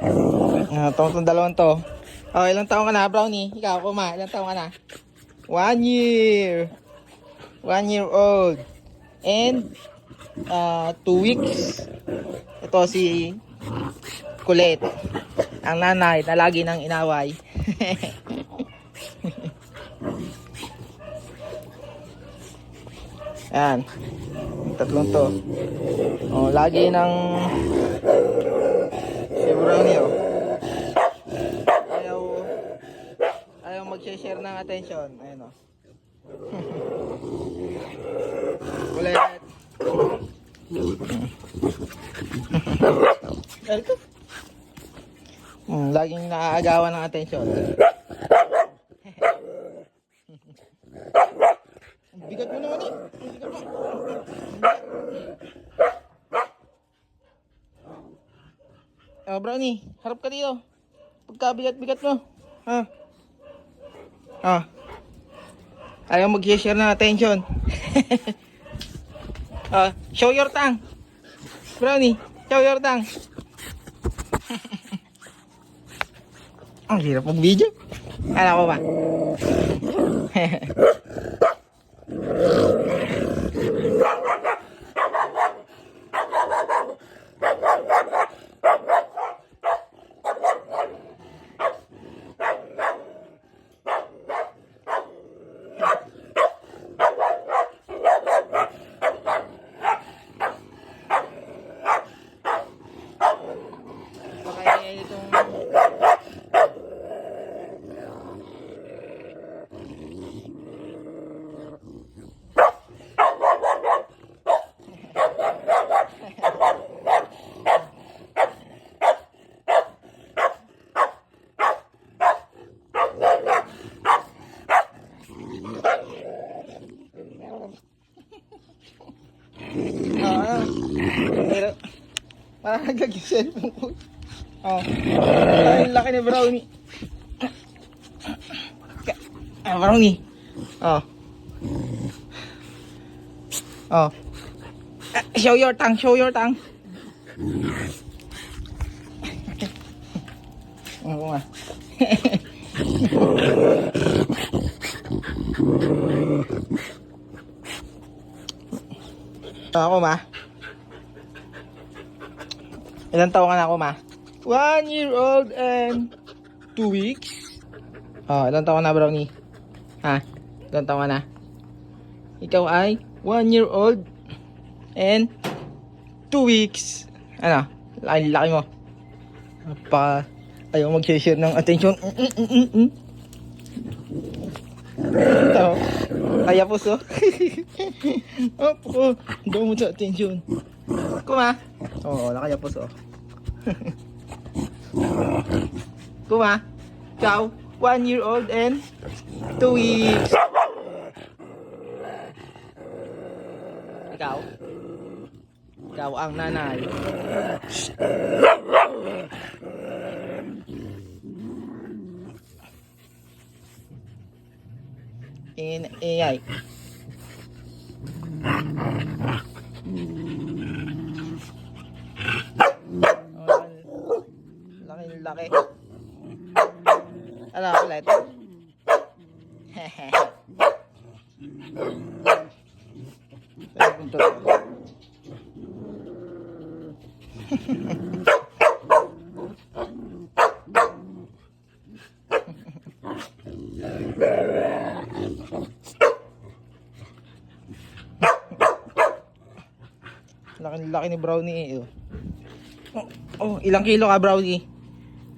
Itong dalawang to. Oh, ilang taon ka na, Brownie? Ikaw, Kuma, ilang taon ka na? 1 year. 1 year old. And 2 weeks. Ito si Kulit. Ang nanay na lagi nang inaway. Ayan. Yung tatlong to. Oh, lagi nang si Brownie, oh. Ayaw mag-share ng attention. Ayan, oh. Kulit. Ito. Laging naaagawan ng atensyon. Bigat mo naman eh. Bigat mo. Oh, Brownie, harap ka dito. Pagkabigat-bigat mo. Ha? Ah. Ayaw mag-share ng attention. Show your tongue. Brownie, show your tongue. Ang hirap mag-video. Kala ko ba? Kaya itong parang naglag yung cellphone ko. Ang laki ni Brownie. Brownie. Show your tongue, show your tongue. Oo nga. Ako, ma. Ilang taon ka na, ako, ma? 1 year old and 2 weeks. Ilang taon ka na, Brownie? Ha? Ilang taon ka na? Ikaw ay 1 year old and 2 weeks. Ano? Laki mo. Ayaw mag-share ng attention. Ito. Kaya po so. Opo. Daw mo sa attention. Kuma. Oo, nakaya po so. Kuma. Ciao. 1 year old and 2 weeks. Ikaw. Ikaw ang nanay. AI. Laki. Ano ulit? Laki ni Brownie eh. Ilang kilo ka, Brownie?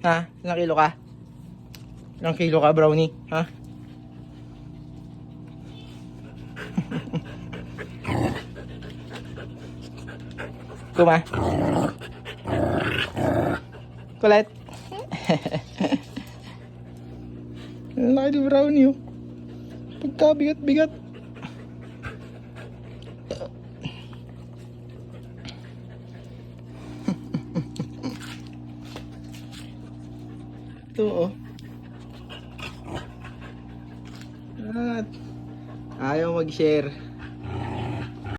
Ha? Ilang kilo ka? Ilang kilo ka, Brownie? Ha? Kuma? Kulit? Laki ni Brownie oh. Pagkabigat-bigat. Ito oh. At ayaw mag-share.